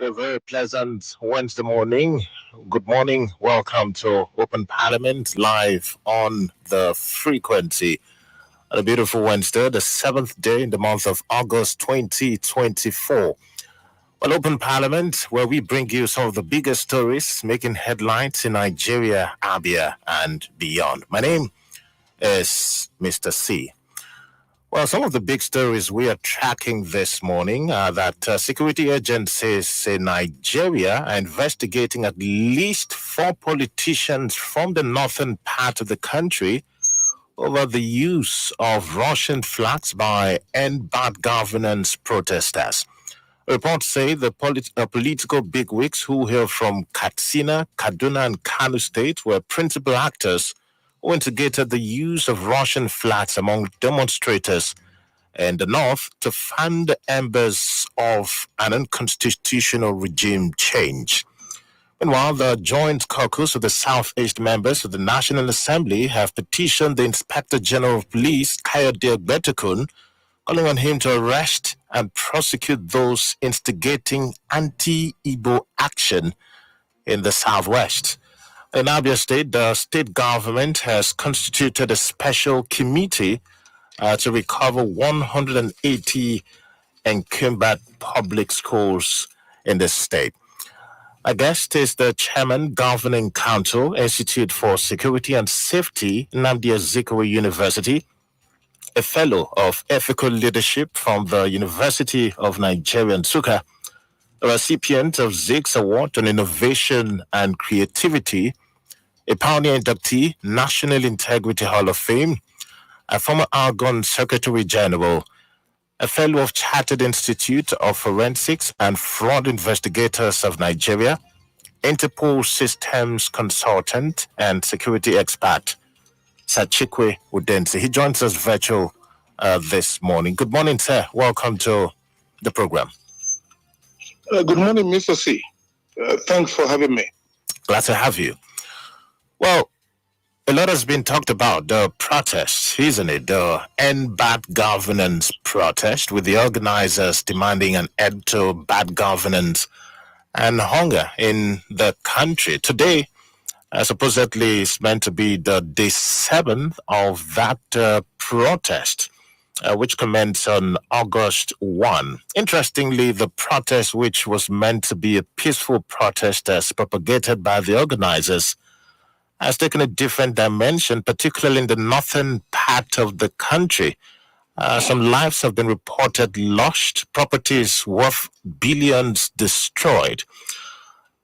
A very pleasant Wednesday morning. Good morning. Welcome to Open Parliament live on the frequency. On a beautiful Wednesday, the seventh day in the month of August 2024. Well, Open Parliament, where we bring you some of the biggest stories making headlines in Nigeria, Abia, and beyond. My name is Mr. C. Well, some of the big stories we are tracking this morning are that security agencies in Nigeria are investigating at least 4 politicians from the northern part of the country over the use of Russian flags by End Bad Governance protesters. Reports say the political bigwigs who hail from Katsina, Kaduna, and Kano State were principal actors who instigated the use of Russian flags among demonstrators in the north to fan the embers of an unconstitutional regime change. Meanwhile, the joint caucus of the Southeast members of the National Assembly have petitioned the Inspector General of Police, Kayode Ogbetekun, calling on him to arrest and prosecute those instigating anti-Igbo action in the Southwest. In Abia State, the state government has constituted a special committee to recover 180 encumbered public schools in the state. Our guest is the Chairman, Governing Council, Institute for Security and Safety, Nnamdi Azikiwe University, a Fellow of Ethical Leadership from the University of Nigeria, Nsukka, a recipient of Ziggs Award on Innovation and Creativity, a pioneer inductee, National Integrity Hall of Fame, a former Argonne Secretary General, a fellow of Chartered Institute of Forensics and Fraud Investigators of Nigeria, Interpol Systems Consultant and Security Expert, Sir Chikwe Udensi. He joins us virtual this morning. Good morning, sir. Welcome to the program. Good morning, Mr. C. Thanks for having me. Glad to have you. Well, a lot has been talked about the protest, isn't it? The End Bad Governance protest, with the organizers demanding an end to bad governance and hunger in the country. Today, supposedly, is meant to be the day 7 of that protest, which commenced on August 1. Interestingly, the protest, which was meant to be a peaceful protest as propagated by the organizers, has taken a different dimension, particularly in the northern part of the country. Some lives have been reported lost, properties worth billions destroyed.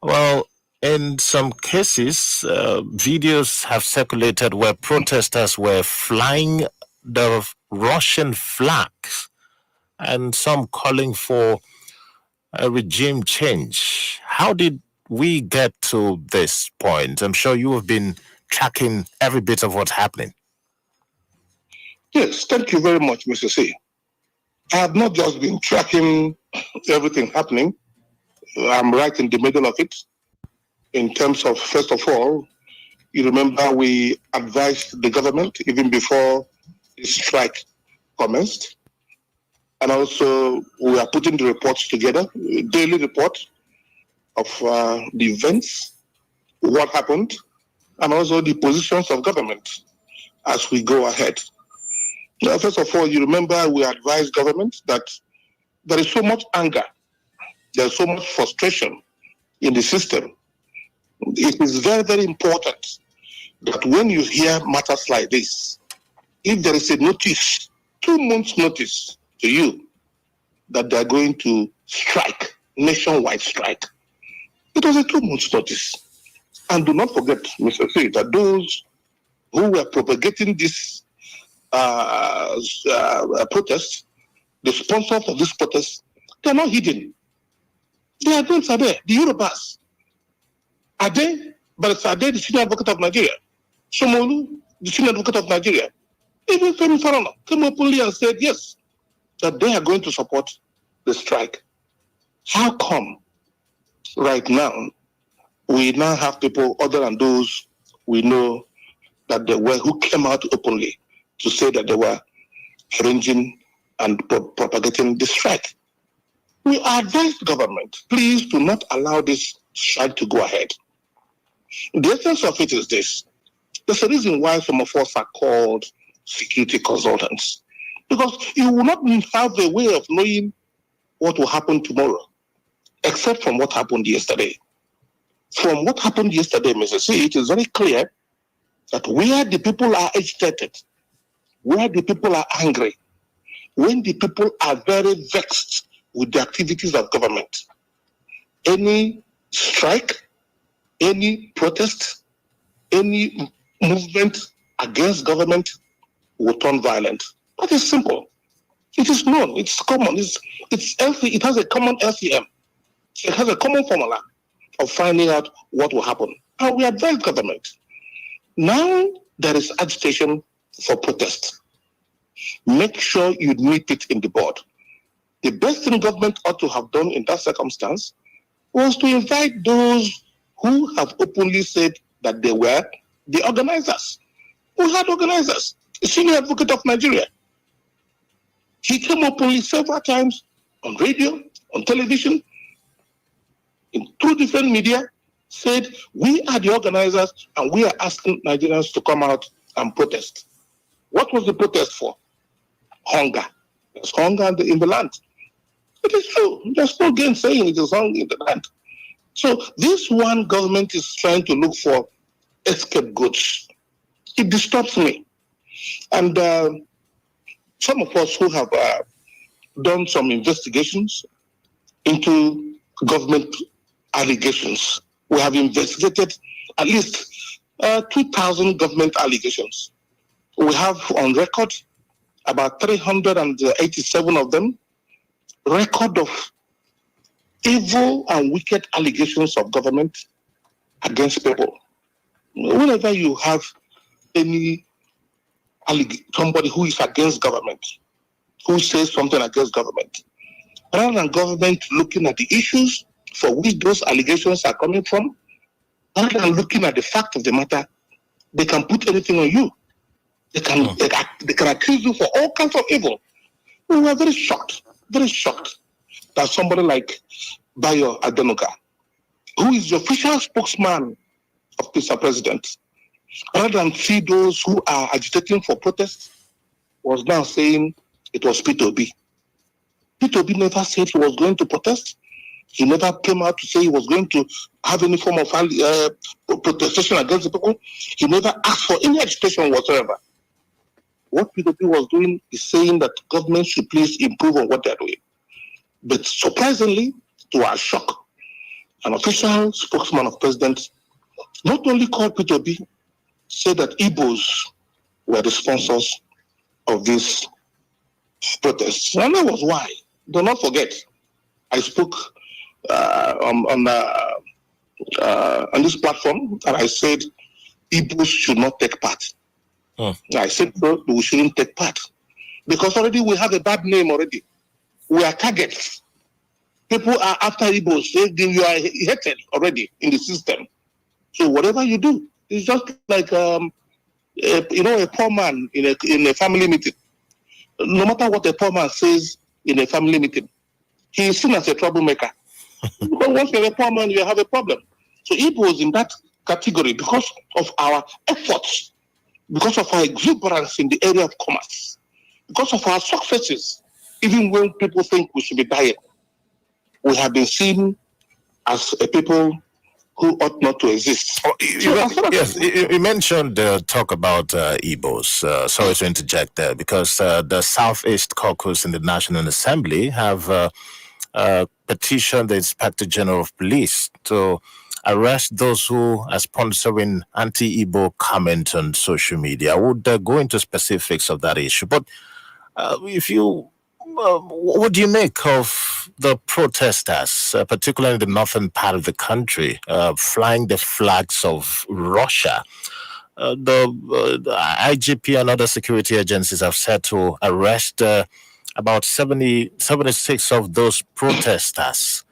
Well, in some cases, videos have circulated where protesters were flying the Russian flags and some calling for a regime change. How did we get to this point? I'm sure you have been tracking every bit of what's happening. Yes, thank you very much, Mr. C. I have not just been tracking everything happening. I'm right in the middle of it. In terms of, first of all, you remember we advised the government even before the strike commenced. And also, we are putting the reports together, daily report of the events, what happened, and also the positions of government as we go ahead. Now, first of all, you remember we advised government that there is so much anger, there's so much frustration in the system. It is very, very important that when you hear matters like this, if there is a notice, 2 months notice to you that they're going to strike, nationwide strike, it was a 2 months notice. And do not forget, Mr. C, that those who were propagating this protest, the sponsors of this protest, they're not hidden. Their names are there. The Yorubas. Are they? But are they the senior advocate of Nigeria? Shomolu, the senior advocate of Nigeria. Even Femi Farana came openly and said, yes, that they are going to support the strike. How come right now we now have people other than those we know that they were, who came out openly to say that they were arranging and propagating the strike? We advise government, please do not allow this strike to go ahead. The essence of it is this. There's a reason why some of us are called security consultants. Because you will not have a way of knowing what will happen tomorrow, except from what happened yesterday. From what happened yesterday, Mr. C, it is very clear that where the people are agitated, where the people are angry, when the people are very vexed with the activities of government, any strike, any protest, any movement against government will turn violent. That is simple. It is known. It's common. It has a common LCM. It has a common formula of finding out what will happen. And we advise government. Now there is agitation for protest. Make sure you nip it in the bud. The best thing government ought to have done in that circumstance was to invite those who have openly said that they were the organizers. We had organizers. The senior advocate of Nigeria. He came openly several times on radio, on television, in two different media, said, we are the organizers and we are asking Nigerians to come out and protest. What was the protest for? Hunger. There's hunger in the land. It is true. There's no gainsaying it is hunger in the land. So this one government is trying to look for scapegoats. It disturbs me. And some of us who have done some investigations into government allegations, we have investigated at least 2,000 government allegations. We have on record about 387 of them, record of evil and wicked allegations of government against people. Whenever you have somebody who is against government, who says something against government, rather than government looking at the issues for which those allegations are coming from, rather than looking at the fact of the matter, they can put anything on you. They can accuse you for all kinds of evil. We were very shocked that somebody like Bayo Adenuga, who is the official spokesman of Mr. President, rather than see those who are agitating for protest, was now saying it was P2B. P2B never said he was going to protest. He never came out to say he was going to have any form of protestation against the people. He never asked for any agitation whatsoever. What P2P was doing is saying that government should please improve on what they're doing. But surprisingly, to our shock, an official spokesman of president not only called P2P, said that Igbos were the sponsors of these protests. And that was why. Do not forget, I spoke on this platform and I said Igbos should not take part. I said, no, we shouldn't take part. Because already we have a bad name already. We are targets. People are after Igbos. You are hated already in the system. So whatever you do, it's just like a poor man in a family meeting. No matter what a poor man says in a family meeting, he is seen as a troublemaker. But once you're a poor man, you have a problem. So Igbos in that category because of our efforts, because of our exuberance in the area of commerce, because of our successes, even when people think we should be dying, we have been seen as a people who ought not to exist. You mentioned talk about Igbos. Sorry to interject there, because the Southeast Caucus in the National Assembly have petitioned the Inspector General of Police to arrest those who are sponsoring anti-Igbo comment on social media. I would go into specifics of that issue, but what do you make of the protesters, particularly in the northern part of the country, flying the flags of Russia? The IGP and other security agencies have said to arrest about 76 of those protesters.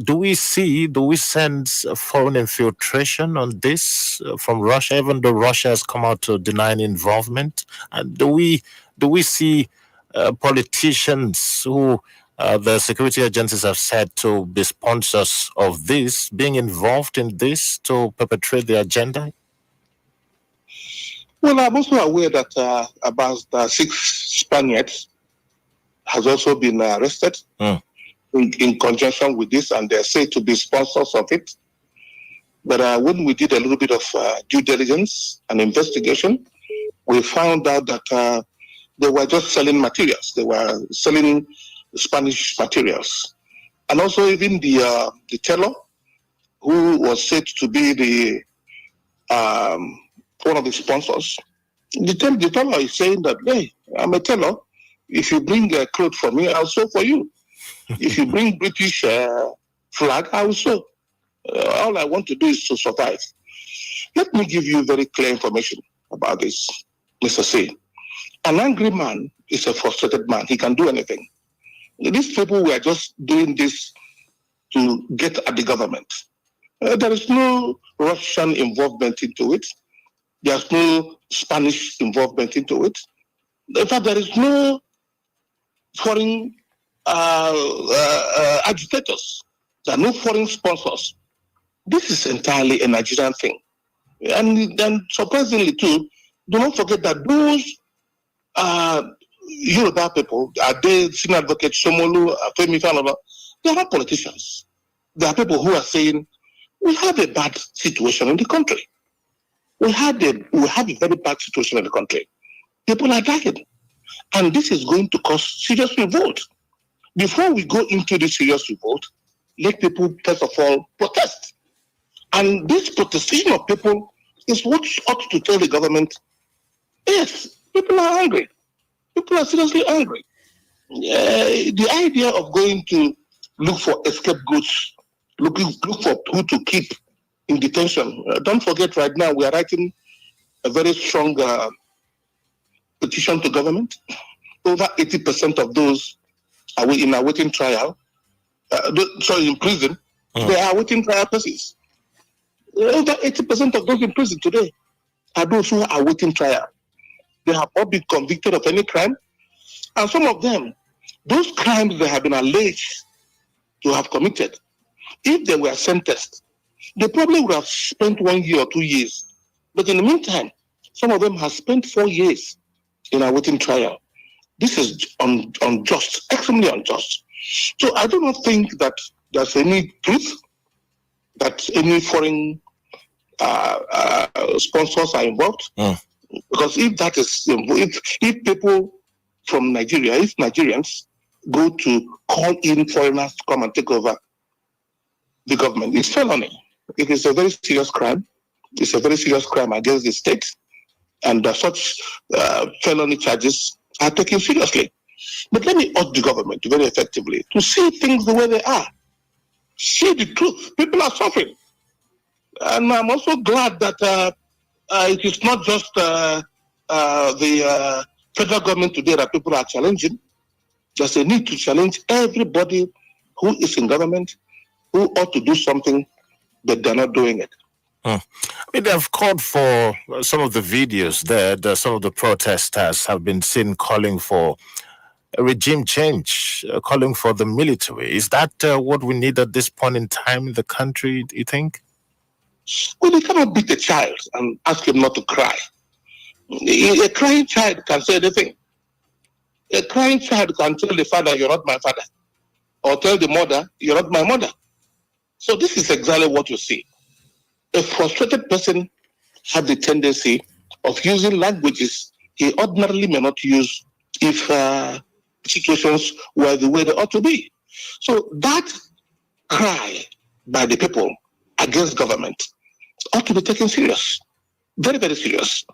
Do we sense foreign infiltration on this from Russia, even though Russia has come out to deny involvement? And do we see politicians who The security agencies have said to be sponsors of this, being involved in this to perpetrate the agenda? Well, I'm also aware that about 6 Spaniards has also been arrested in conjunction with this, and they're said to be sponsors of it. But when we did a little bit of due diligence and investigation, we found out that they were just selling materials. They were selling Spanish materials. And also even the teller, who was said to be the one of the sponsors, the teller is saying that, hey, I'm a teller. If you bring a cloth for me, I'll sew for you. If you bring British flag, I will sew. All I want to do is to survive. Let me give you very clear information about this, Mr. C. An angry man is a frustrated man. He can do anything. These people were just doing this to get at the government. There is no Russian involvement into it. There's no Spanish involvement into it. In fact, there is no foreign agitators. There are no foreign sponsors. This is entirely a Nigerian thing. And then surprisingly too, do not forget that those Yoruba people, are they senior advocate Shomolu, Femi Falana, they are not politicians. They are people who are saying, we have a bad situation in the country. We have a very bad situation in the country. People are dying. And this is going to cause serious revolt. Before we go into this serious revolt, let people, first of all, protest. And this protestation of people is what ought to tell the government, yes, people are angry. People are seriously angry. The idea of going to look for scapegoats, look for who to keep in detention. Don't forget, right now we are writing a very strong petition to government. Over 80% of those are in awaiting trial. In prison. They are awaiting trial cases. Over 80% of those in prison today are those who are awaiting trial. They have not been convicted of any crime. And some of them, those crimes they have been alleged to have committed, if they were sentenced, they probably would have spent 1 year or 2 years. But in the meantime, some of them have spent 4 years in awaiting trial. This is unjust, extremely unjust. So I do not think that there's any truth that any foreign sponsors are involved. Because if that is, if people from Nigeria, if Nigerians go to call in foreigners to come and take over the government, it's felony. It is a very serious crime. It's a very serious crime against the state, and such felony charges are taken seriously. But let me urge the government very effectively to see things the way they are. See the truth. People are suffering. And I'm also glad that it is not just the federal government today that people are challenging. There's a need to challenge everybody who is in government, who ought to do something, but they're not doing it. I mean, they've called for some of the videos there. Some of the protesters have been seen calling for a regime change, calling for the military. Is that what we need at this point in time in the country, do you think? Well, you cannot beat a child and ask him not to cry. A crying child can say anything. A crying child can tell the father, you're not my father. Or tell the mother, you're not my mother. So this is exactly what you see. A frustrated person has the tendency of using languages he ordinarily may not use if situations were the way they ought to be. So that cry by the people against government ought to be taken serious. Very, very serious.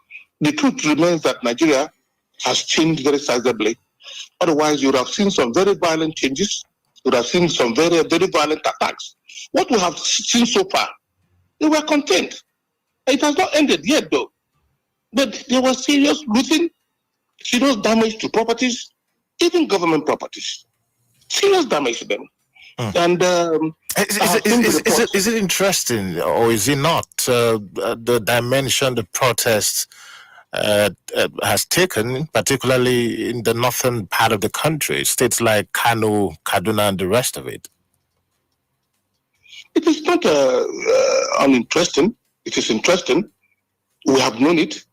The truth remains that Nigeria has changed very sizably. Otherwise, you would have seen some very violent changes. You would have seen some very, very violent attacks. What we have seen so far, they were contained. It has not ended yet, though. But there was serious looting, serious damage to properties, even government properties. Serious damage to them. And is it interesting, or is it not, the dimension, the protests has taken, particularly in the northern part of the country, states like Kano, Kaduna, and the rest of it? It is not uninteresting. It is interesting. We have known it.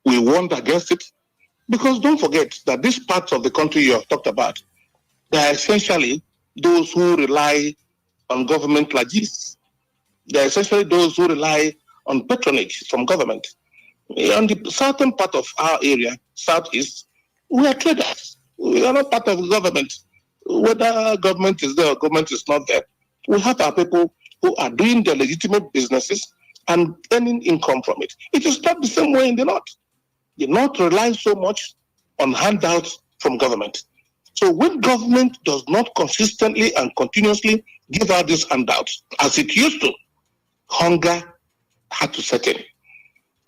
We warned against it. Because don't forget that these parts of the country you have talked about, they are essentially those who rely on government largesse. They are essentially those who rely on patronage from government. On the southern part of our area, southeast, we are traders. We are not part of the government. Whether government is there or government is not there, we have our people who are doing their legitimate businesses and earning income from it. It is not the same way in the north. The north relies so much on handouts from government. So when government does not consistently and continuously give out these handouts, as it used to, hunger had to set in.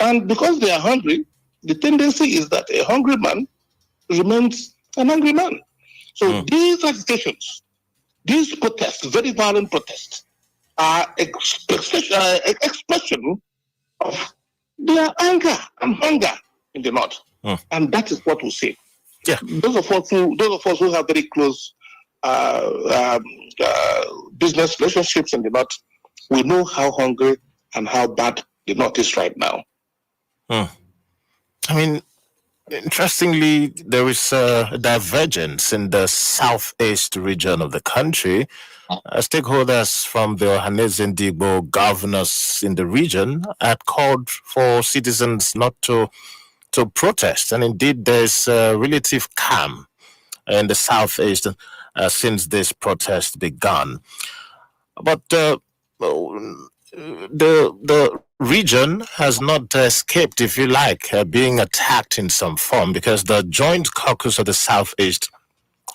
And because they are hungry, the tendency is that a hungry man remains an angry man. So these agitations, these protests, very violent protests, are expression of their anger and hunger in the north. And that is what we see. Yeah. Those of us who have very close business relationships in the north, we know how hungry and how bad the north is right now. I mean, interestingly, there is a divergence in the southeast region of the country. Stakeholders from the Ohanese Ndigbo governors in the region had called for citizens not to protest. And indeed, there's a relative calm in the southeast since this protest began. But the region has not escaped, if you like, being attacked in some form, because the Joint Caucus of the Southeast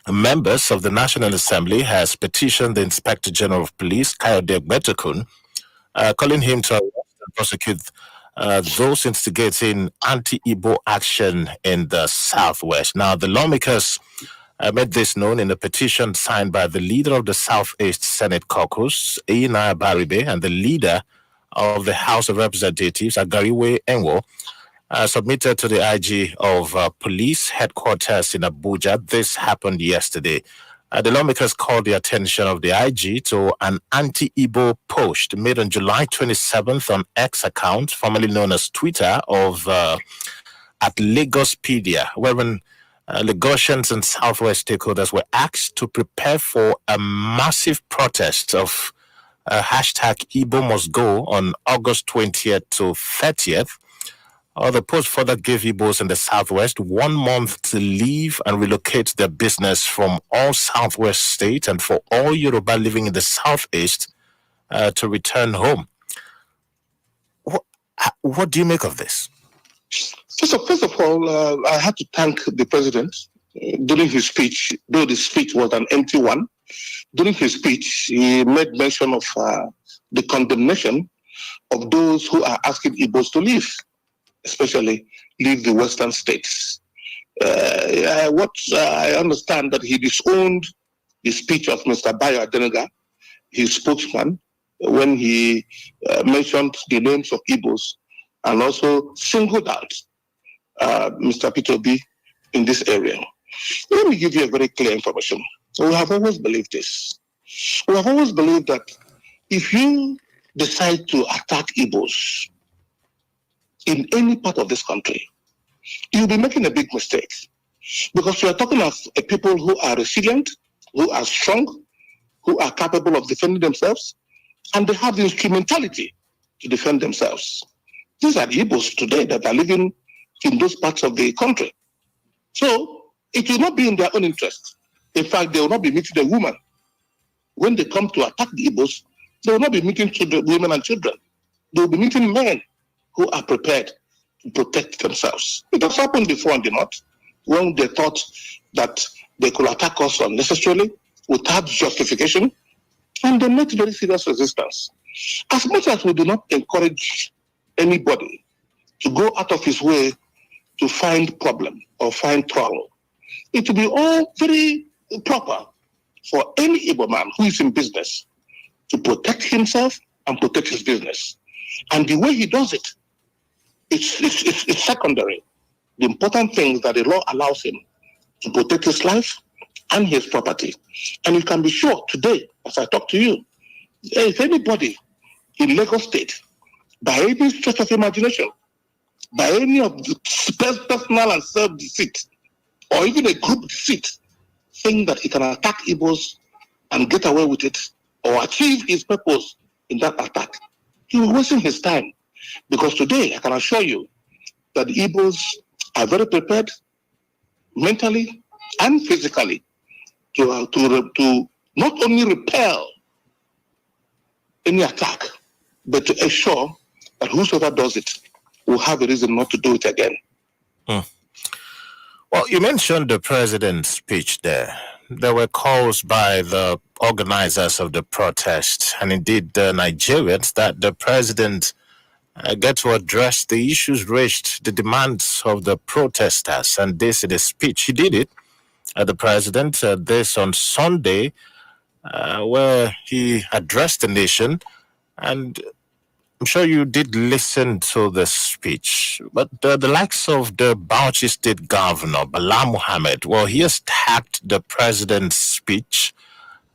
members of the National Assembly has petitioned the Inspector General of Police, Kayode Gbetekun, calling him to arrest and prosecute those instigating anti-Igbo action in the Southwest. Now, the lawmakers made this known in a petition signed by the leader of the Southeast Senate Caucus, Iyina Baribe, and the leader of the House of Representatives, Agariwe Enwo, submitted to the IG of police headquarters in Abuja. This happened yesterday. The lawmakers called the attention of the IG to an anti-Igbo post made on July 27th on X account, formerly known as Twitter, of at Lagospedia, wherein Lagosians and Southwest stakeholders were asked to prepare for a massive protest of hashtag Igbo must go on August 20th to 30th. The post further gave Igbos in the Southwest 1 month to leave and relocate their business from all Southwest states and for all Yoruba living in the Southeast to return home. What do you make of this? First of all, I have to thank the president during his speech, though the speech was an empty one. During his speech, he made mention of the condemnation of those who are asking Igbos to leave, especially leave the Western states. What I understand that he disowned the speech of Mr. Bayo Adenega, his spokesman, when he mentioned the names of Igbos and also singled out Mr. Peter B in this area. Let me give you a very clear information. We have always believed this. We have always believed that if you decide to attack Igbos in any part of this country, you'll be making a big mistake. Because we are talking of a people who are resilient, who are strong, who are capable of defending themselves, and they have the instrumentality to defend themselves. These are the Igbos today that are living in those parts of the country. So it will not be in their own interest. In fact, they will not be meeting a woman. When they come to attack the Igbos, they will not be meeting children, women and children. They will be meeting men who are prepared to protect themselves. It has happened before in the north, when they thought that they could attack us unnecessarily without justification, and they met very serious resistance. As much as we do not encourage anybody to go out of his way to find problem or find trouble, it will be all very proper for any Igbo man who is in business to protect himself and protect his business. And the way he does it, it's secondary. the important things that the law allows him to protect his life and his property. And you can be sure today, as I talk to you, if anybody in Lagos State, by any stretch of imagination, by any of the personal and self-deceit, or even a group deceit, think that he can attack Igbos and get away with it, or achieve his purpose in that attack, he will wasting his time. Because today, I can assure you that the Igbos are very prepared mentally and physically to not only repel any attack, but to ensure that whosoever does it will have a reason not to do it again. Well, you mentioned the president's speech there. There were calls by the organizers of the protest, and indeed the Nigerians, that the president get to address the issues raised, the demands of the protesters, and this in his speech. He did it, the president, this on Sunday, where he addressed the nation, and I'm sure you did listen to the speech, but the likes of the Bauchi State Governor, Bala Muhammad, well, he has tagged the president's speech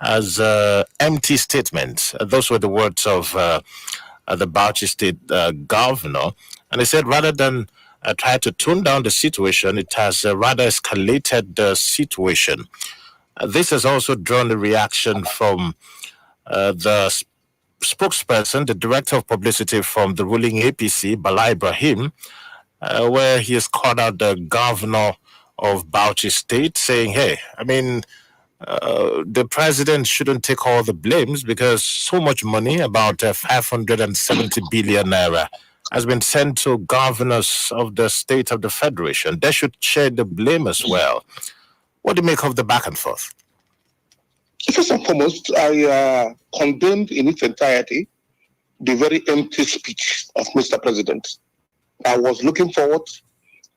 as an empty statement. Those were the words of the Bauchi State Governor. And he said rather than try to tone down the situation, it has rather escalated the situation. This has also drawn a reaction from the spokesperson, the director of publicity from the ruling APC, Bala Ibrahim, where he has called out the governor of Bauchi State, saying, hey, I mean, the president shouldn't take all the blames because so much money, about 570 billion naira, has been sent to governors of the state of the federation. They should share the blame as well. What do you make of the back and forth? First and foremost, I condemned in its entirety the very empty speech of Mr. President. I was looking forward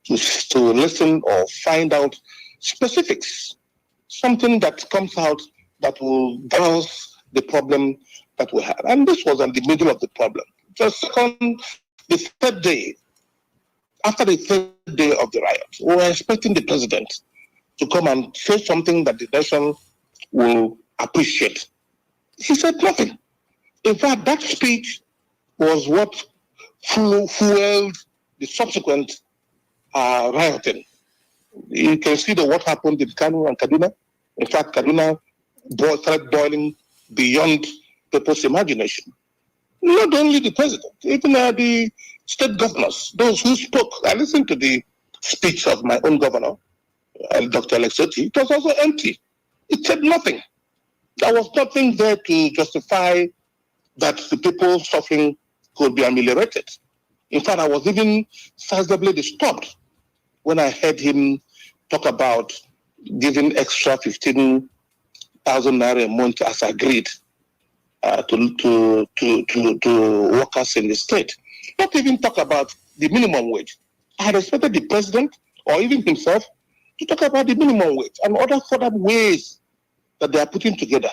to listen or find out specifics, something that comes out that will douse the problem that we had. And this was in the middle of the problem. The third day, after the third day of the riot, we were expecting the president to come and say something that the nation will appreciate. He said nothing. In fact, that speech was what fueled the subsequent rioting. You can see what happened in Kano and Kaduna. In fact, Kaduna started boiling beyond people's imagination. Not only the president, even the state governors, those who spoke. I listened to the speech of my own governor, Dr. Alexoti. It was also empty. It said nothing. There was nothing there to justify that the people suffering could be ameliorated. In fact, I was even sizably disturbed when I heard him talk about giving extra 15,000 naira a month as agreed to workers in the state. Not even talk about the minimum wage. I had expected the president or even himself to talk about the minimum wage and other further ways that they are putting together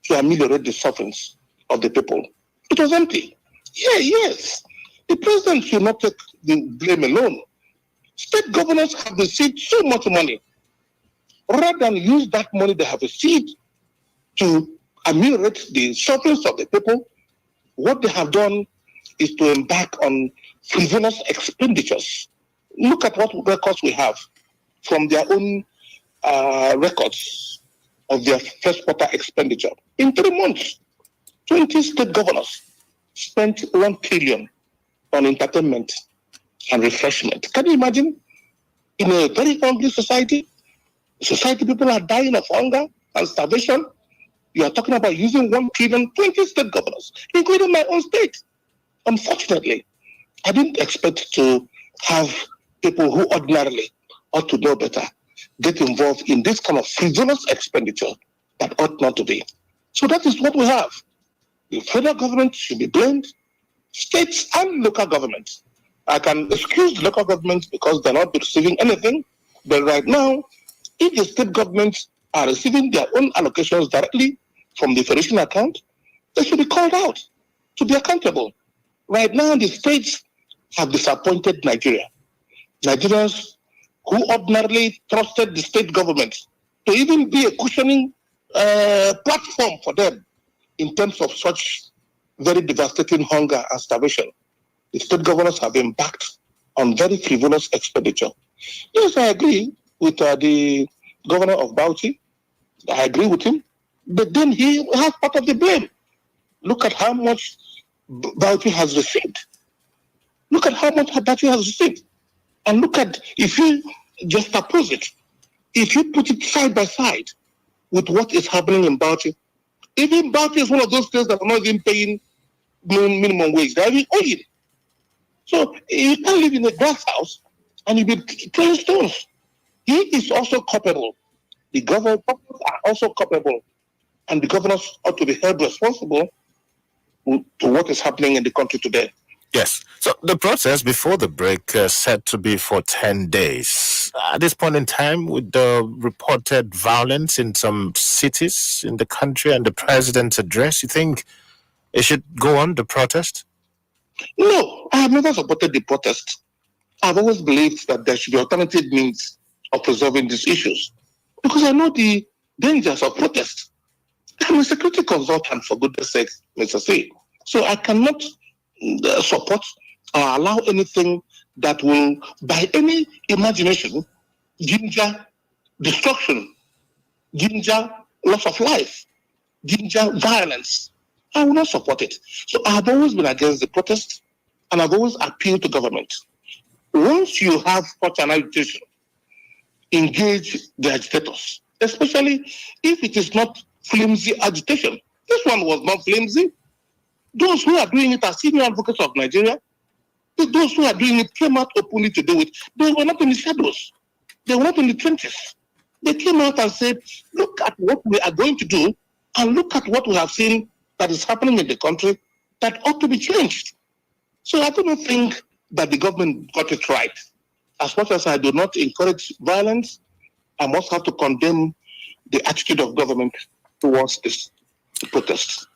to ameliorate the sufferings of the people. It was empty. Yeah, yes. The president should not take the blame alone. State governors have received so much money. Rather than use that money they have received to ameliorate the sufferings of the people, what they have done is to embark on frivolous expenditures. Look at what records we have from their own records of their first quarter expenditure. In 3 months, 20 state governors spent 1 trillion on entertainment and refreshment. Can you imagine? In a very hungry society, people are dying of hunger and starvation. You are talking about using 1 trillion, 20 state governors, including my own state. Unfortunately, I didn't expect to have people who ordinarily ought to know better get involved in this kind of frivolous expenditure that ought not to be. So that is what we have. The federal government should be blamed, states and local governments. I can excuse the local governments because they're not receiving anything, but right now, if the state governments are receiving their own allocations directly from the federation account, they should be called out to be accountable. Right now, the states have disappointed Nigeria. Nigerians who ordinarily trusted the state government to even be a cushioning platform for them in terms of such very devastating hunger and starvation. The state governors have embarked on very frivolous expenditure. Yes, I agree with the governor of Bauchi. I agree with him. But then he has part of the blame. Look at how much Bauchi has received. Look at how much Bauchi has received. And look at, if you just oppose it, if you put it side by side with what is happening in Bauchi, even Bauchi is one of those states that are not even paying minimum wage. They're even owing. So you can't live in a glass house and you be throwing stones. He is also culpable. The governors are also culpable. And the governors ought to be held responsible to what is happening in the country today. Yes. So the process before the break set to be for 10 days. At this point in time, with the reported violence in some cities in the country and the president's address, you think it should go on, the protest? No, I have never supported the protest. I've always believed that there should be alternative means of resolving these issues because I know the dangers of protest. I'm a security consultant, for goodness sake, Mr. C. So I cannot support or allow anything that will, by any imagination, ginger destruction, ginger loss of life, ginger violence. I will not support it. So I have always been against the protest, and I've always appealed to government. Once you have such an agitation, engage the agitators, especially if it is not flimsy agitation. This one was not flimsy. Those who are doing it are senior advocates of Nigeria. Those who are doing it came out openly to do it. They were not in the shadows. They were not in the trenches. They came out and said, look at what we are going to do and look at what we have seen that is happening in the country that ought to be changed. So I do not think that the government got it right. As much as I do not encourage violence, I must have to condemn the attitude of government towards this protest.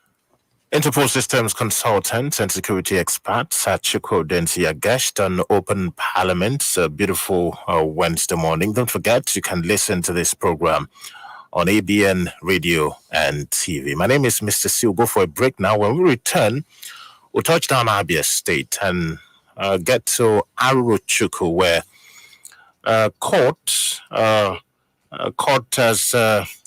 Interpol Systems consultant and security expert Chikwe Udensi, a guest on Open Parliament. A beautiful Wednesday morning. Don't forget, you can listen to this program on ABN Radio and TV. My name is Mr. C. We'll go for a break now. When we return, we'll touch down Abia State and get to Aruchukwu, where court has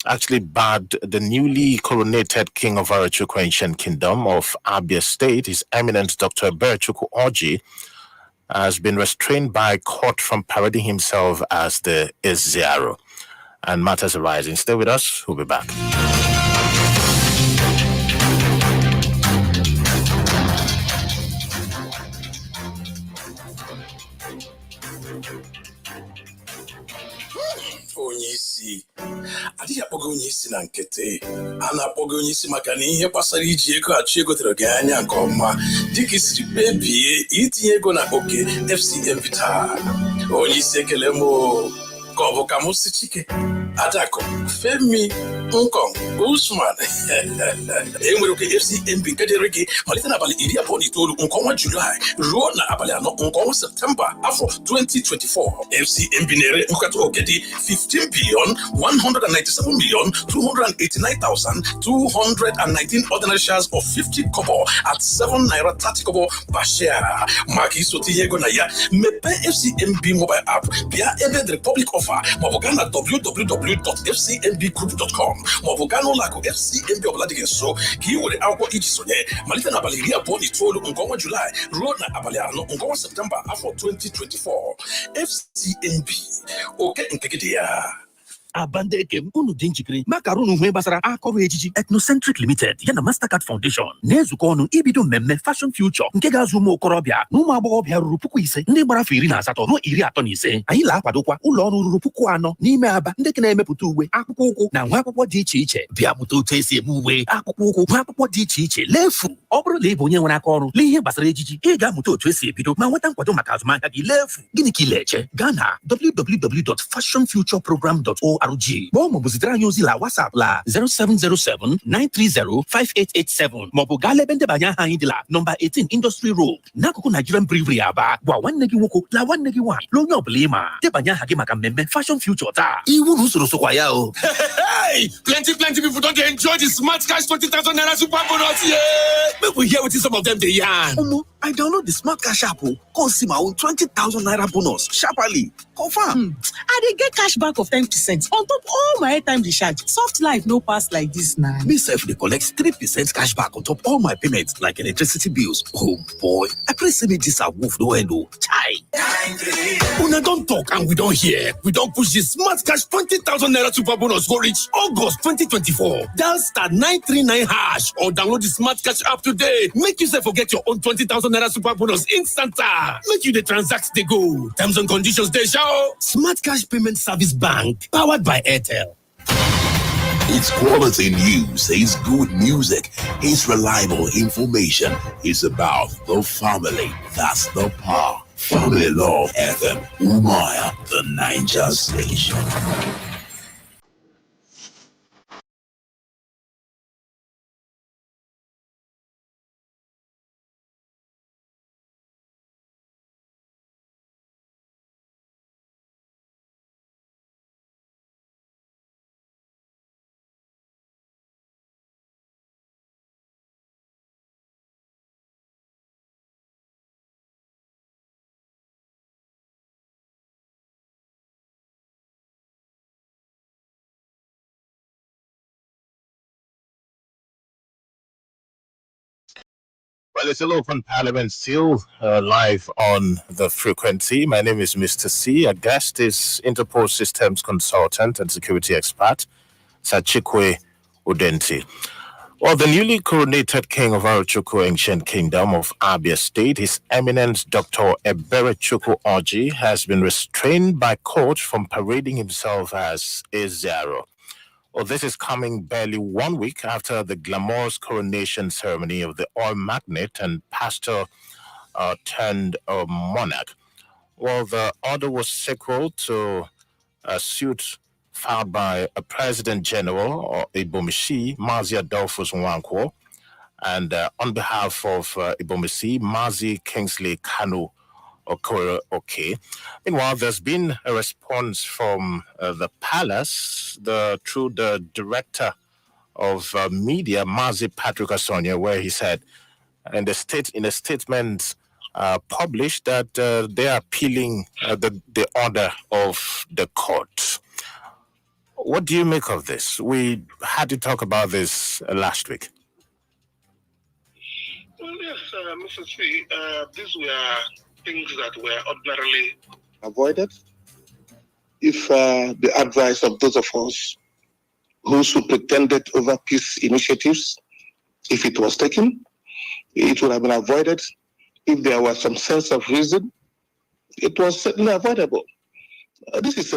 actually barred the newly coronated king of Aruchukwu Ancient Kingdom of Abia State, His Eminence Dr. Chikwe Udensi, has been restrained by court from parading himself as the Ezearo. And matters arising. Stay with us. We'll be back. Onyisi adịghị akpọgo onye isi na nkịtị a na-akpọgo onye isi maka na ihe gbasara iji ego achụ ego doro gị anya nke ọma dịka isiri kpebie itinye ego na oke FCMB taa. Onye isi ekele m ka ọ bụ ka m si Chike Adakụ Femi Nkong Usman enwere oke FCMB nke dịrị gị malite n'abalị 29 nke ọnwa Julaị ruo na abalị 4 nke ọnwa Septemba afọ 2024. FCMB na-ere nkata oke dị 15,197,289,219 ordinary shares of 50 kobo at 7 naira 30 kobo per share. Maka isote ihe ego na ya, mepee FCMB mobile app bịa ebe the Republic offer maọbụ gaa na www.fcmbgroup.com maọbụ gaa n'ụlọ akụ FCMB ọbụla dị gị nso ka ị were akwụkwọ iji sonye malite n'abalị 29 nke ọnwa Julaị ruo na abalị 4 nke ọnwa Septemba afọ 2024. FCMB oke nke gị dị ya. Abandeke unu dị njikere maka arụ n'uwe gbasara akọrọ ejiji Ethnocentric Limited ya na Mastercard Foundation na-ezukọ ọnụ ibido mmemme Fashion Future nke ga-azụ ụmụ okorobịa na ụmụ agbọghọbịa ruru 5,000 ndị gbara afọ 18 ruo 35. Anyị na-akwadokwa ụlọ ọrụ ruru 4,000 n'ime Aba ndị na-emepụta uwe, akpụkpọ ụkwụ na nwa akwụkwọ dị iche iche. Bịa mụta otu esi eme uwe, akpụkpọ ụkwụ, nwa akwụkwọ dị iche iche lefu. Ọ bụrụ na ị bụ onye nwere aka ọrụ n'ihe gbasara ejiji, ị ga-amụta otu esi ebido ma nweta nkwado maka azụmahịa gị lefu. Gịnị ka ị na-eche? Gaa na www.fashionfutureprogram.org .org. Bomo buzitra nyozi la WhatsApp la 0707-930-5887. Mobo gale bende banya haindila number 18 Industry Road. Nakuku Nigerian Brewery aba. Wa wanegi woko la wanegi wa. Lo nyoblima. Te banya hagi makameme Fashion Future ta. Iwu nusuru sokwa ya o. Hey, plenty people don't enjoy the smart cash 20,000 naira super bonus. Yeah, make we hear what some of them they yarn. I download the smart cash app. Go see my own 20,000 naira bonus sharply. Confirm. I dey get cash back of 10% on top all my airtime recharge. Soft life no pass like this now. Me self dey collect 3% cash back on top all my payments like electricity bills. Oh boy, I pray say me this awoof no end o. Chai. Una don't talk and we don't hear. We don't push the smart cash 20,000 naira super bonus go reach August 2024. Dial *939# or download the smart cash app today. Make yourself forget your own 20,000 naira super bonus instanta. Make you the transact they go. Terms and conditions they show. Smart Cash Payment Service Bank, powered by Airtel. It's quality news, it's good music, it's reliable information. It's about the family. That's the power. Family Love FM, Umaya, the Niger station. Well, it's still open parliament, still live on the frequency. My name is Mr. C. Our guest is Interpol Systems Consultant and Security Expert, Sir Chikwe Udensi. Well, the newly coronated king of Arochukwu Ancient Kingdom of Abia State, His Eminence Dr. Ebere Chukwu Orji, has been restrained by court from parading himself as a Zero. Well, this is coming barely 1 week after the glamorous coronation ceremony of the oil magnate and pastor turned monarch. Well, the order was sequel to a suit filed by a President General or Ibomishi, Mazi Adolphus Nwankwo, and on behalf of Ibomishi, Mazi Kingsley Kanu Okay. Meanwhile, there's been a response from the palace through the director of media, Mazi Patrick Asonia, where he said in a statement published that they are appealing the order of the court. What do you make of this? We had to talk about this last week. Well, yes, Mr. C, these were things that were ordinarily avoided if the advice of those of us who pretended over peace initiatives, if it was taken, it would have been avoided. If there was some sense of reason, it was certainly avoidable. This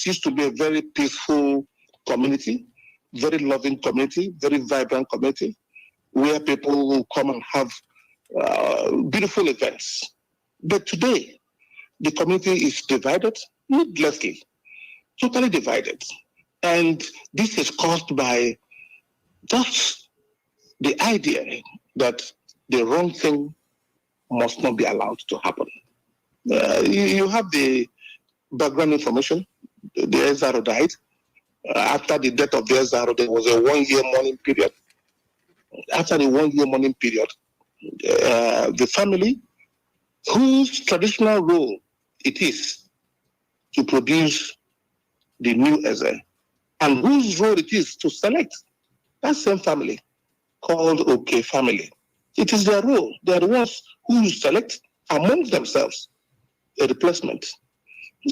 used to be a very peaceful community, very loving community, very vibrant community, where people will come and have beautiful events. But today, the community is divided needlessly, totally divided. And this is caused by just the idea that the wrong thing must not be allowed to happen. You have the background information. The Ezaro died. After the death of the Ezaro, there was a 1-year mourning period. After the 1-year mourning period, the family, whose traditional role it is to produce the new Eze, and whose role it is to select that same family called OK family. It is their role. They are the ones who select amongst themselves a replacement.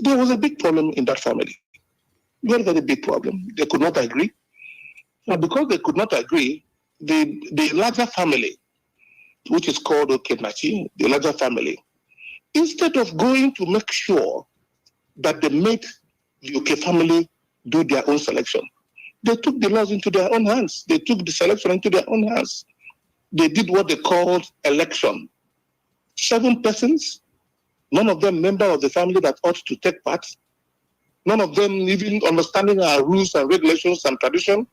There was a big problem in that family. Very, very big problem. They could not agree. And because they could not agree, the larger family, which is called Okenachi, the larger family, instead of going to make sure that they made the OK family do their own selection, they took the laws into their own hands. They took the selection into their own hands. They did what they called election. 7 persons, none of them member of the family that ought to take part, None of them even understanding our rules and regulations and tradition.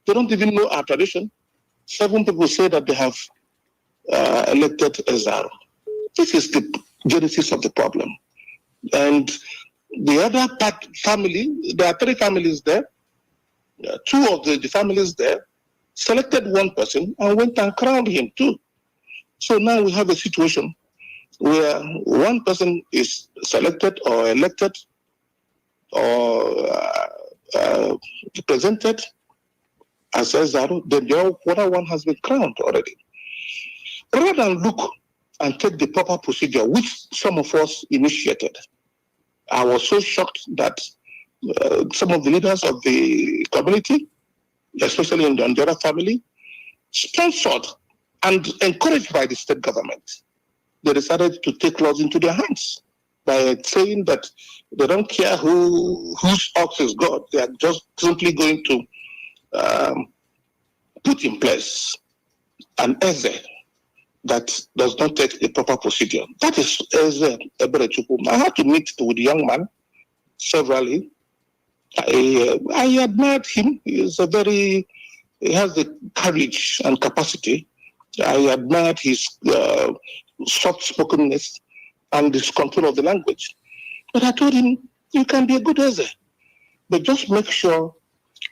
They don't even know our tradition. 7 people say that they have elected Ezaro. This is the genesis of the problem. And the other family, there are 3 families there. 2 of the families there selected one person and went and crowned him too. So now we have a situation where one person is selected or elected or presented as Ezaro, then the other one has been crowned already. Rather than look and take the proper procedure, which some of us initiated, I was so shocked that some of the leaders of the community, especially in the Ondera family, sponsored and encouraged by the state government, they decided to take laws into their hands by saying that they don't care whose ox is God. They are just simply going to put in place an Eze that does not take the proper procedure. That is Eze Eberechukwu. I had to meet with the young man severally. I admired him. He has the courage and capacity. I admired his soft-spokenness and his control of the language. But I told him, you can be a good Eze, but just make sure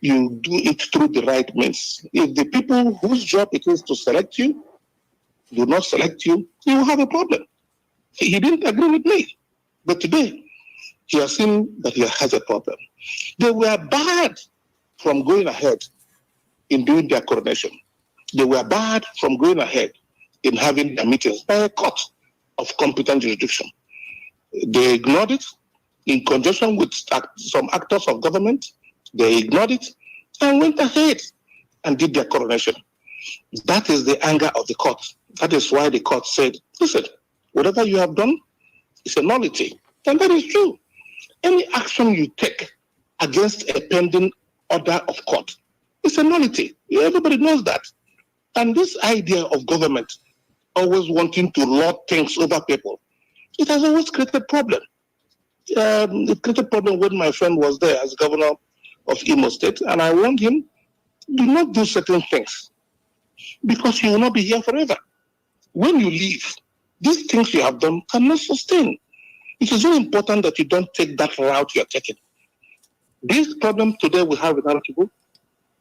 you do it through the right means. If the people whose job it is to select you do not select you, you will have a problem. He didn't agree with me. But today, he has seen that he has a problem. They were barred from going ahead in doing their coronation. They were barred from going ahead in having their meetings by a court of competent jurisdiction. They ignored it in conjunction with some actors of government. They ignored it and went ahead and did their coronation. That is the anger of the court. That is why the court said, listen, whatever you have done is a nullity. And that is true. Any action you take against a pending order of court is a nullity. Everybody knows that. And this idea of government always wanting to lord things over people, it has always created problem. It created problem when my friend was there as governor of Imo State, and I warned him, do not do certain things because you will not be here forever. When you leave, these things you have done cannot sustain. It is very important that you don't take that route you're taking. This problem today we have in Arachibu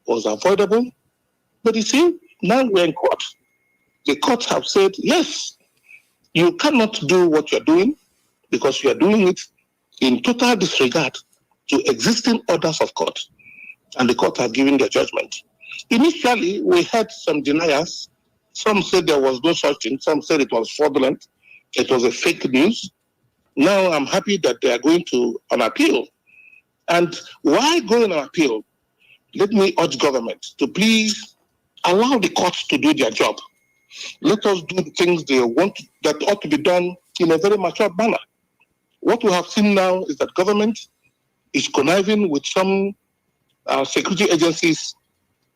was avoidable, but you see, now we're in court. The courts have said, yes, you cannot do what you're doing because you're doing it in total disregard to existing orders of court. And the court have given their judgment. Initially, we had some deniers. Some said there was no such thing. Some said it was fraudulent. It was a fake news. Now I'm happy that they are going to an appeal. And why go on an appeal? Let me urge government to please allow the courts to do their job. Let us do the things they want that ought to be done in a very mature manner. What we have seen now is that government is conniving with some security agencies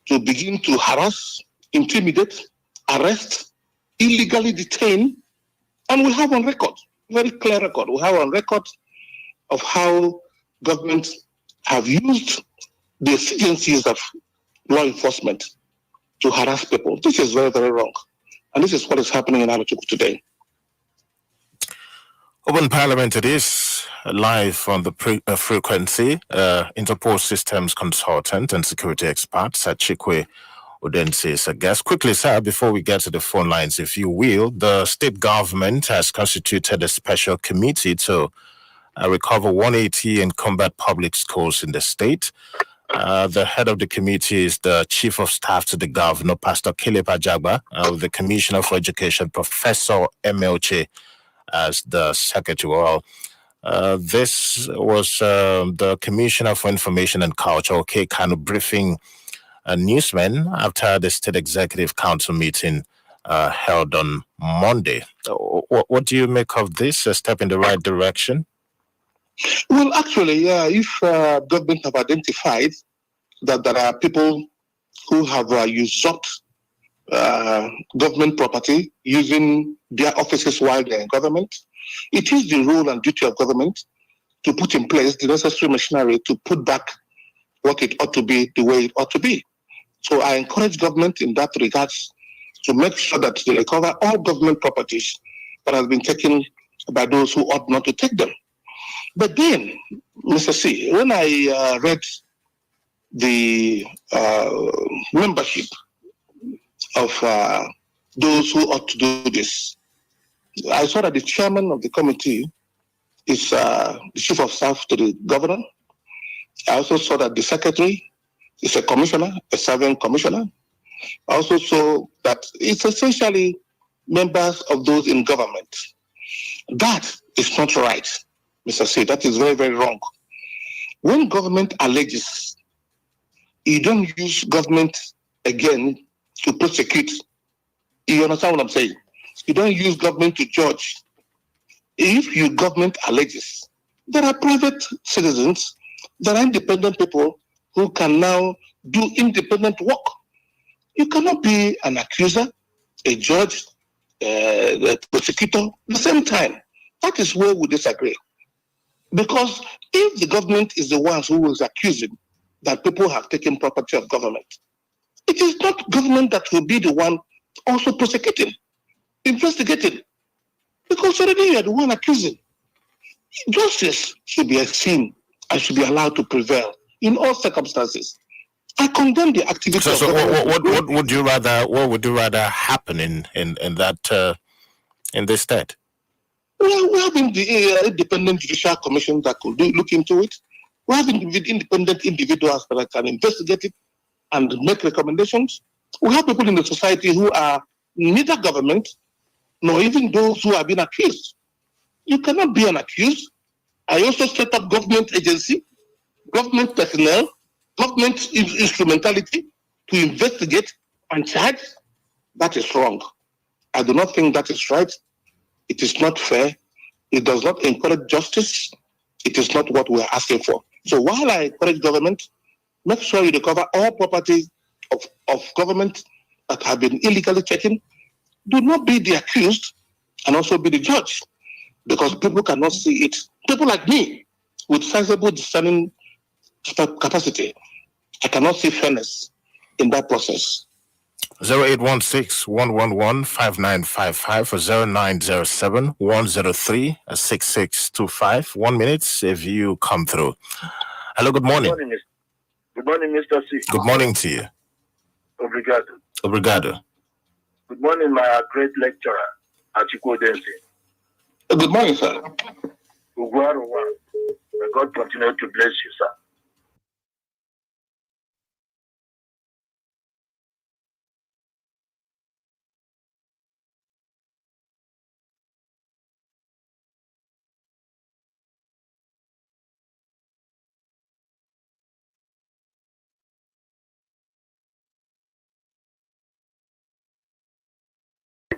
to begin to harass, intimidate, arrest, illegally detain. And we have on record, very clear record, we have on record of how government have used the agencies of law enforcement to harass people. This is very, very wrong. And this is what is happening in Arachibu today. Open Parliament it is, live on the frequency. Interpol Systems Consultant and Security Expert, Chikwe Udensi is a guest. Quickly, sir, before we get to the phone lines, if you will, the state government has constituted a special committee to recover 180 and combat public schools in the state. The head of the committee is the Chief of Staff to the Governor, Pastor Caleb Ajagba, the Commissioner for Education, Professor Emeoche, as the Secretary. Well, this was the Commissioner for Information and Culture, OK, kind of briefing newsmen after the State Executive Council meeting held on Monday. What do you make of this? A step in the right direction? Well, actually, if government have identified that there are people who have usurped government property using their offices while they're in government, it is the role and duty of government to put in place the necessary machinery to put back what it ought to be the way it ought to be. So I encourage government in that regards to make sure that they recover all government properties that have been taken by those who ought not to take them. But then, Mr. C, when I read the membership of those who ought to do this, I saw that the chairman of the committee is the chief of staff to the governor. I also saw that the secretary is a commissioner, a serving commissioner. I also saw that it's essentially members of those in government. That is not right, Mr. C. That is very, very wrong. When government alleges, you don't use government again to prosecute. You understand what I'm saying? You don't use government to judge. If your government alleges, there are private citizens, there are independent people who can now do independent work. You cannot be an accuser, a judge, a prosecutor at the same time. That is where we disagree. Because if the government is the ones who is accusing that people have taken property of government, it is not government that will be the one also prosecuting, investigating. Because already you are the one accusing. Justice should be seen and should be allowed to prevail in all circumstances. I condemn the activity. So what would you rather happen in that in this state? Well, we have the independent judicial commission that could look into it. We have independent individuals that can investigate it and make recommendations. We have people in the society who are neither government nor even those who have been accused. You cannot be an accused. I also set up government agency, government personnel, government instrumentality to investigate and charge. That is wrong. I do not think that is right. It is not fair. It does not encourage justice. It is not what we are asking for. So while I encourage government, make sure you recover all property of government that have been illegally taken. Do not be the accused and also be the judge, because people cannot see it. People like me, with sizable discerning capacity, I cannot see fairness in that process. 0816-111-5955 or 0907-103-6625. 1 minute if you come through. Hello, good morning. Good morning, Mr. C. Good morning to you. Obrigado. Obrigado. Good morning, my great lecturer, Chikwe Udensi. Good morning, sir. May God continue to bless you, sir.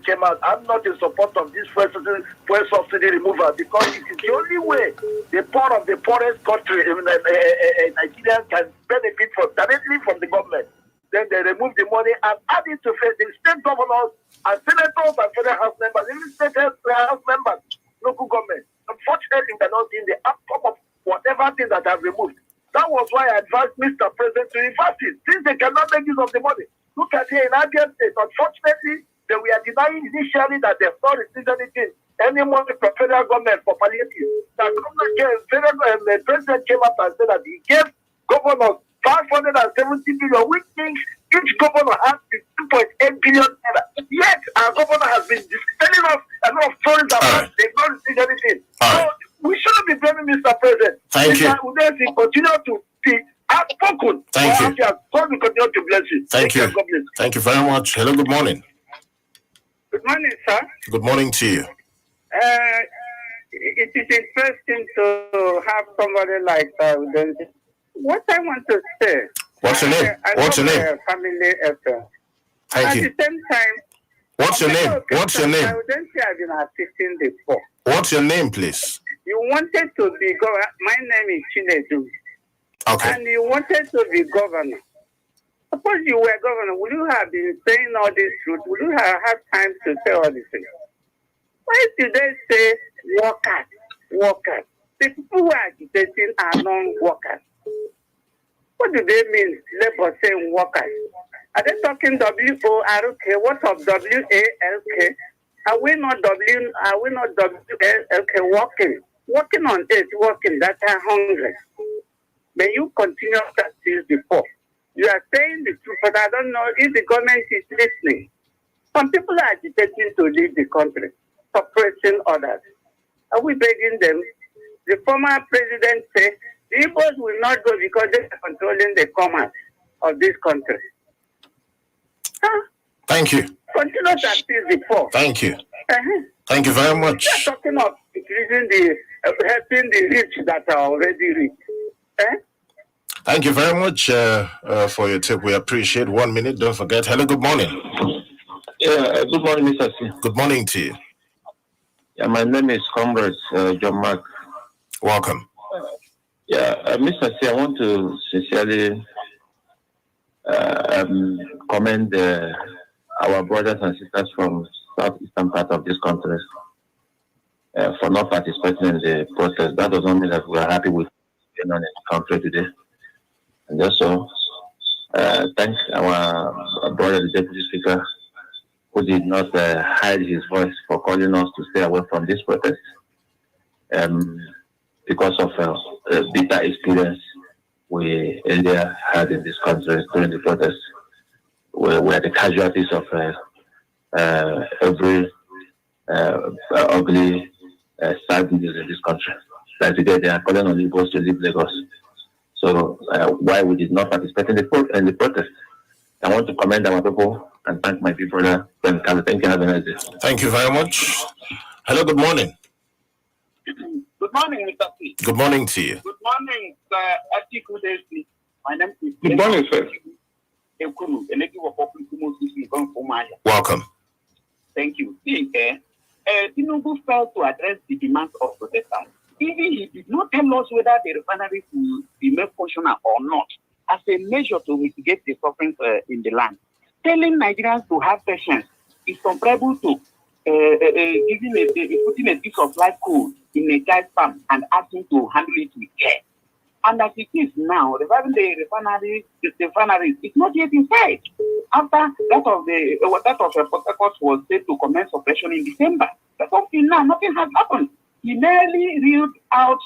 Came out. I'm not in support of this fuel subsidy removal because it is the only way the poor of the poorest country in Nigeria can benefit directly from the government. Then they remove the money and add it to the state governors and senators and federal house members, even state house members, local government. Unfortunately, they're not in the outcome of whatever thing that I've removed. That was why I advised Mr. President to reverse it, since they cannot make use of the money. Look at here in Abia State. Unfortunately, they were denying initially that they've not received anything, any money from federal government for palliative. The president came up and said that he gave governors 570 billion, which means each governor has 2.8 billion. Yet our governor has been telling us a lot of stories about they've not received anything. So we shouldn't be blaming Mr. President. Thank you. Udensi continue to be outspoken. Thank you. God will continue to bless you. Thank you. Thank you very much. Hello, good morning. Good morning, sir. Good morning to you. It is interesting to have somebody like Udensi. What I want to say. What's your name? What's your name? Family FM. Thank you. At the same time. What's your name? What's your name? Udensi has been assisting before. What's your name, please? You wanted to be governor. My name is Chinedu. Okay. And you wanted to be governor. Suppose you were governor, would you have been saying all this truth? Would you have had time to say all these things? Why did they say workers? The people who are agitating are non-workers. What do they mean, labor saying workers? Are they talking W-O-R-K? What of W-A-L-K? Are we not W-A-L-K working on it, working that are hungry? May you continue that till before. You are saying the truth, but I don't know if the government is listening. Some people are agitating to leave the country, suppressing others. Are we begging them? The former president said the Igbos will not go because they are controlling the commerce of this country. Huh? Thank you. Continue that till before. Thank you. Thank you very much. We are talking of increasing helping the rich that are already rich. Thank you very much for your tip. We appreciate 1 minute. Don't forget. Hello, good morning. Yeah, good morning, Mr. C. Good morning to you. Yeah, my name is Comrade John Mark. Welcome. Mr. C, I want to sincerely commend our brothers and sisters from southeastern part of this country for not participating in the protest. That does not mean that we are happy with what's going on in the country today. And also, thanks our brother, the Deputy Speaker, who did not hide his voice for calling us to stay away from this protest because of a bitter experience we earlier had in this country during the protest. We are the casualties of every ugly sad news in this country. Like today, they are calling on Igbos to leave Lagos. So why we did not participate in the protest? I want to commend our people and thank my big brother, Ben Kalu. Thank you. Have a nice day. Thank you very much. Hello, good morning. Good morning, Mr. P. Good morning to you. Good morning, Sir Chikwe Udensi. My name is... Good morning, sir. Welcome. Thank you. See, Tinubu failed to address the demands of protesters. Even he did not tell us whether the refinery will be made functional or not, as a measure to mitigate the suffering in the land. Telling Nigerians to have patience is comparable to putting a piece of life coal in a child's palm and asking to handle it with care. And as it is now, reviving the refinery is not yet in sight. After that of Port Harcourt was said to commence operation in December, but up till now, nothing has happened. He merely reeled out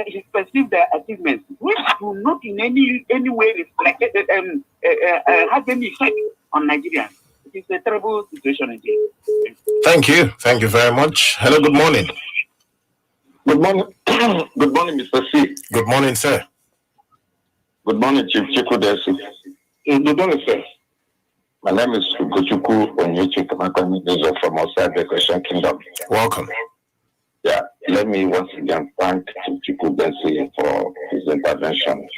his perceived achievements, which do not in any way reflect has any effect on Nigerians. It is a terrible situation indeed. Thank you. Thank you very much. Hello, good morning. Good morning. Good morning, Mr. C. Good morning, sir. Good morning, Chief Chikwe Udensi. Good morning, sir. My name is Chukwu Udensi from outside the Christian Kingdom. Welcome. Yeah, let me once again thank Chief Chikwe Udensi for his intervention.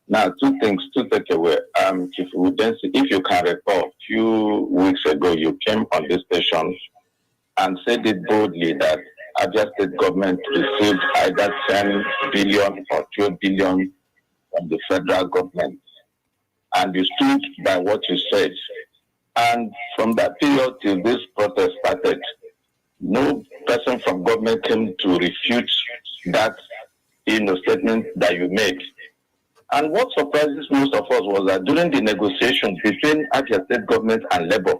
Now, two things to take away. Chief Udensi, if you can recall, a few weeks ago, you came on this station and said it boldly that Abia State government received either 10 billion or 12 billion from the federal government. And you stood by what you said. And from that period till this protest started, no person from government came to refute that statement that you made. And what surprises most of us was that during the negotiations between Abia State government and Labour,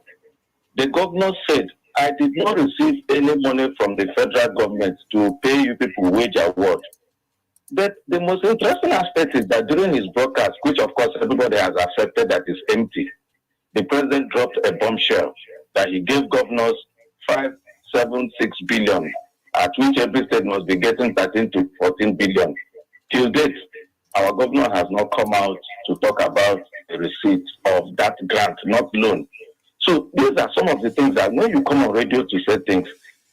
the governor said, I did not receive any money from the federal government to pay you people wage award. But the most interesting aspect is that during his broadcast, which of course everybody has accepted that is empty, the president dropped a bombshell that he gave governors 576 billion, at which every state must be getting 13 to 14 billion. Till date, our governor has not come out to talk about the receipt of that grant, not loan. So these are some of the things that when you come on radio to say things,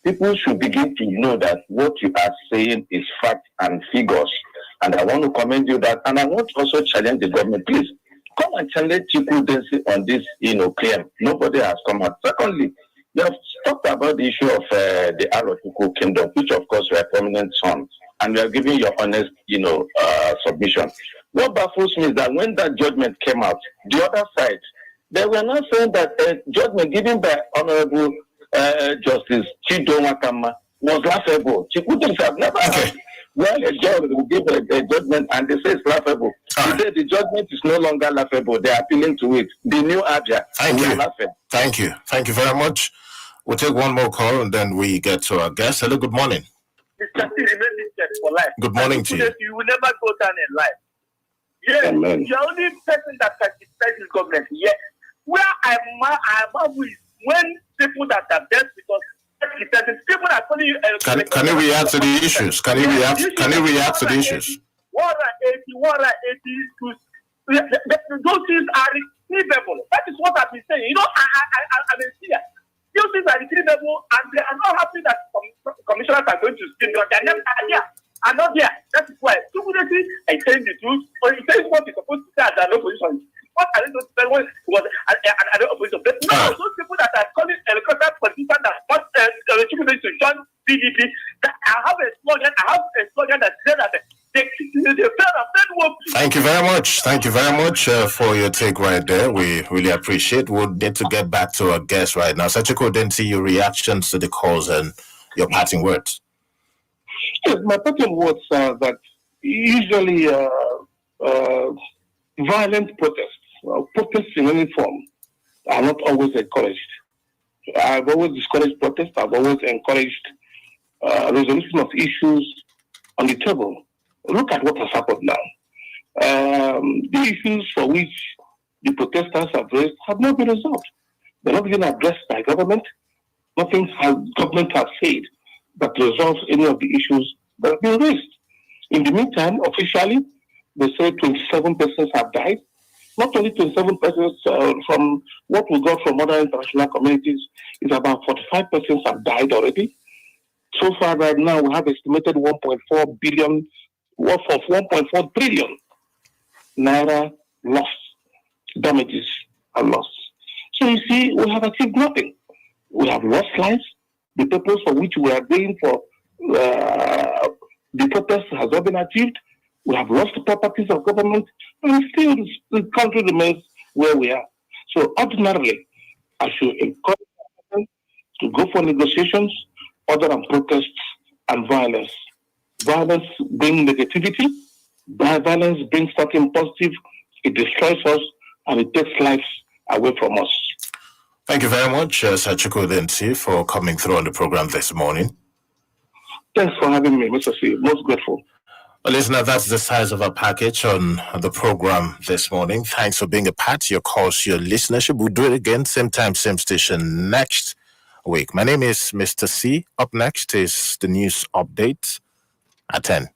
people should begin to know that what you are saying is fact and figures. And I want to commend you that. And I want to also challenge the government. Please come and challenge Chikwe Udensi on this, claim. Nobody has come out. Secondly, you have talked about the issue of the Arotuku Kingdom, which of course you are prominent on. And you are giving your honest, submission. What baffles me is that when that judgment came out, the other side, they were not saying that judgment given by Honorable Justice Chido Wakama was laughable. Chikwe Udensi have never heard Well, a judge will give a judgment and they say it's laughable. Today, the judgment is no longer laughable. They are appealing to it. The new Abia. Thank you. Thank you. Thank you very much. We'll take one more call and then we get to our guest. Hello, good morning. Mr. T, remain for life. Good morning to you. You will never go down in life. Yes, you're only person that can criticize this government. Yes. Where I'm with when people that are dead because people are calling you. Can you react to the issues? Can you react to the issues? 180, those things are retrievable. That is what I've been saying. You know, I'm a seer. Those things are retrievable, and they are not happy that commissioners are going to steal. They are not there. That is why. Stupidity, I tell the truth, or you say what you're supposed to say as an opposition. What are they going to say when it was an opposition? But now, those people that are calling electoral politicians that want Chikwe to join PDP, I have a slogan that says that they Thank you very much. Thank you very much for your take right there. We really appreciate. We'll need to get back to our guest right now. Chikwe Udensi, your reactions to the calls and your parting words. Yes, my parting words are that usually violent protests, protests in any form, are not always encouraged. I've always discouraged protests. I've always encouraged resolution of issues on the table. Look at what has happened now. The issues for which the protesters have raised have not been resolved. They're not being addressed by government. Nothing has government has said that resolves any of the issues that have been raised. In the meantime, officially, they say 27 persons have died. Not only 27 persons, from what we got from other international communities, is about 45 persons have died already. So far, right now, we have estimated 1.4 billion, worth of 1.4 trillion naira loss, damages and loss. So you see, we have achieved nothing. We have lost lives. The purpose for which we are going for the protest has not been achieved. We have lost the properties of government, and still the country remains where we are. So ordinarily, I should encourage government to go for negotiations other than protests and violence. Violence brings negativity. Violence brings something positive. It destroys us and it takes lives away from us. Thank you very much, Chikwe Udensi, for coming through on the program this morning. Thanks for having me, Mr. C. Most grateful. Well, listener, that's the size of our package on the program this morning. Thanks for being a part of your calls, your listenership. We'll do it again, same time, same station next week. My name is Mr. C. Up next is the news update at 10.